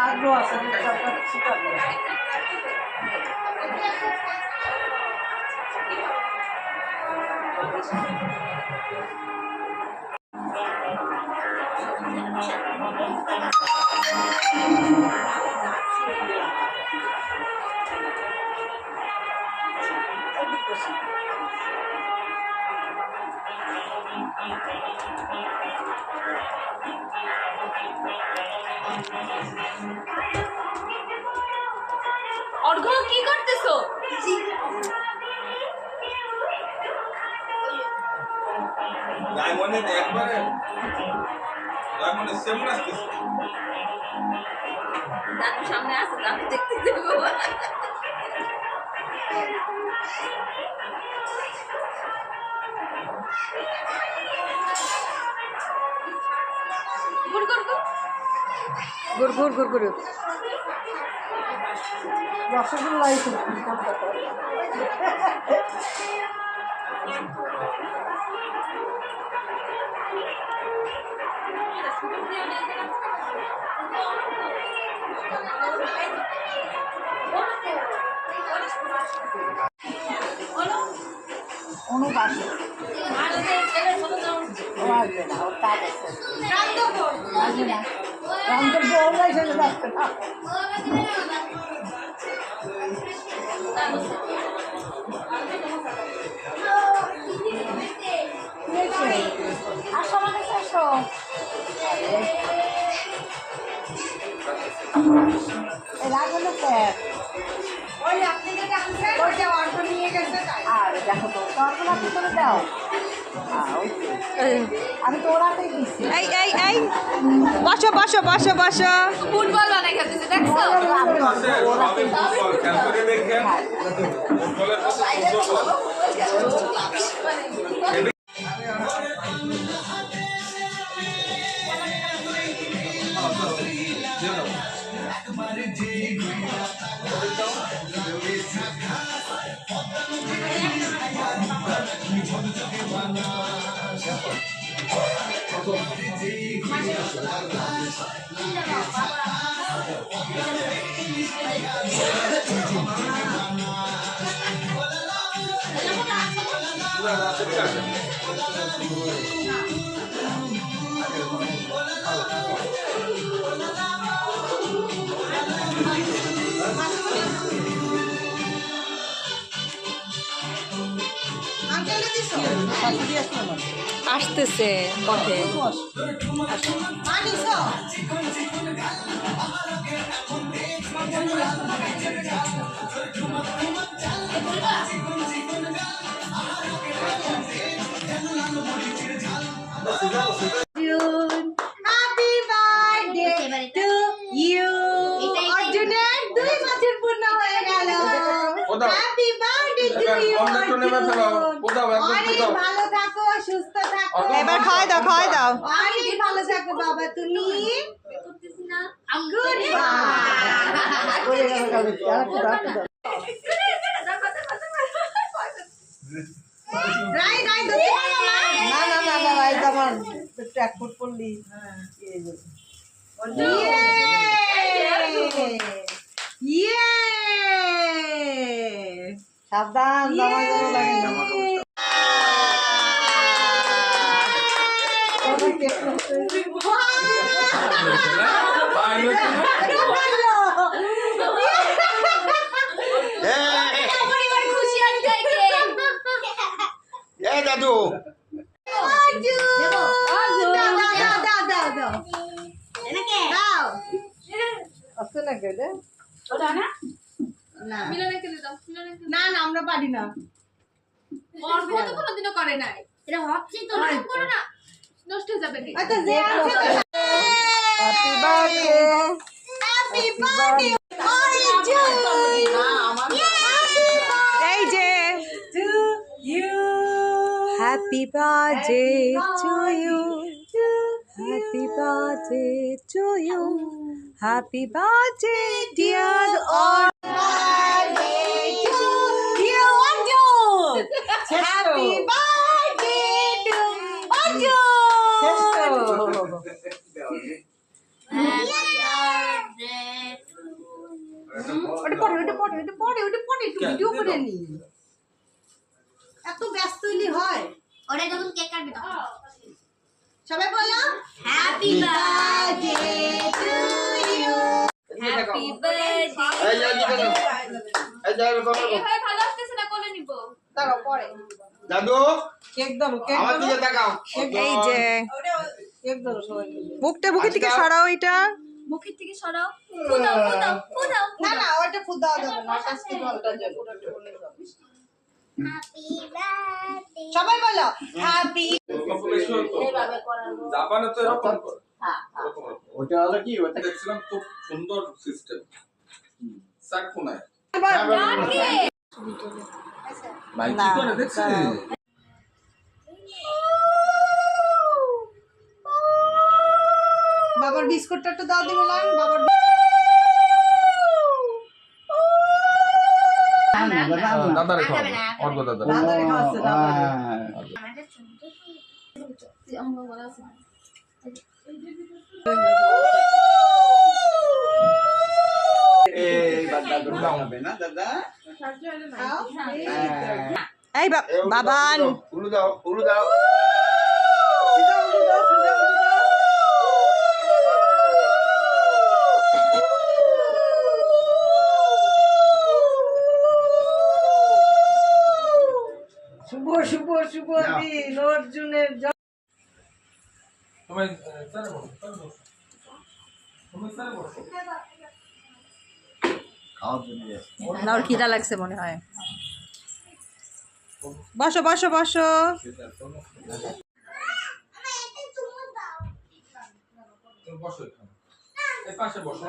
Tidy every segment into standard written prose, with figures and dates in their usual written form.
আগ্রহ আছে অর্ঘ কি করতেছো? ডায়মন্ডে একবারে ডায়মন্ডে সেমন আসতেছে। দাদু সামনে আছে, দাদু দেখতে দেবো। ঘুর ঘুর ঘুর ঘুর ঘুর ঘুর ঘুর রসগোল্লা অনুবাসে ও আসবে না, ওর কাজ আছে। আসবে না, রামপুর বউরাই চলে যাচ্ছে না। আসো আমাদের আসো। রাগ হলো স্যার, ওই আপনি যেটা আনছেন ওইটা অর্ডার নিয়ে গেছে। আর দেখো তো অর্ডার আপনি করে দাও। আমি তো ওরাতেই দিচ্ছি। এই এই এই বসো বসো বসো বসো। ফুটবল বানাই খেলতেছে, দেখছো? আছে সবই ফুটবল খেল করে দেখেন ফুটবলের সাথে ফুটবল আসতেছে পথে। Happy birthday to you. অর্জুনের 2 বছর পূর্ণ হয়ে গেল। Happy birthday to you. অনেক ভালো থাকো, সুস্থ থাকো। এবার খাওয়াই দাও খাওয়াই দাও। অনেক ভালো থাকো বাবা তুমি। গুড রাই রাই না না না না রাই আমার ট্র্যাক ফুট পড়লি। ইয়ে সাবধান জামাই যেন লাগে না। দাদু না না আমরা পারি না। অর্ঘ তো কোনোদিনও করে নাই। এটা হচ্ছে তো করো না, নষ্ট হয়ে যাবে। আচ্ছা যে হ্যাপি বার্থডে হ্যাপি বার্থডে এই যে to you. Happy birthday to you, happy birthday to you, happy birthday dear ওটা পরে একটু ভিডিও করে নি। এত ব্যস্ত হইলে হয়? ওরে যখন কেক কাটবি তখন সবাই বলো happy birthday to you happy birthday এভাবে ভালো আসতেছে না, কোলে নিব। দাঁড়াও পরে দাদু কেক ধরো, কেক আমার ধরো, দিকে তাকাও। এই যে কেক ধরো সবাই। মুখে থেকে সরাও এটা। মুখের থেকে সরাও, ফুদাও ফুদাও ফুদাও। না না ওটা ফুল দেওয়া যাবে না, আজকে জলটা যাবে। হ্যাপি বার্থডে সবাই বলো হ্যাপি। এইভাবে জাপানে তো এরকম করে। হ্যাঁ এরকম করে। ওটা হলো কি ওটা দেখছিলাম খুব সুন্দর সিস্টেম সাক কোনায় ভাই কি করে দেখছিস বাবার বিস্কুটটা একটু দাও দিবো না বাবার। দাদারে খাওয়াবো অর্ঘ দাদা দাদারে খাওয়াচ্ছে দাদারে। আমাদের ছোট অঙ্গ বলা আছে এই দাদু খাবে না দাদা খাও। এই বাবান উলু দাও উলু দাও সুজা উলু দাও, সুজা উলু দাও। শুভ শুভ শুভ দিন অর্জুনের তোমায় স্যার বলো তুমি স্যার বলো খাওয়ার জন্য না ওর খিদা লাগছে মনে হয়। বসো বসো বসো। তুমি বসো এখানে এই পাশে বসো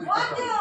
অর্জুন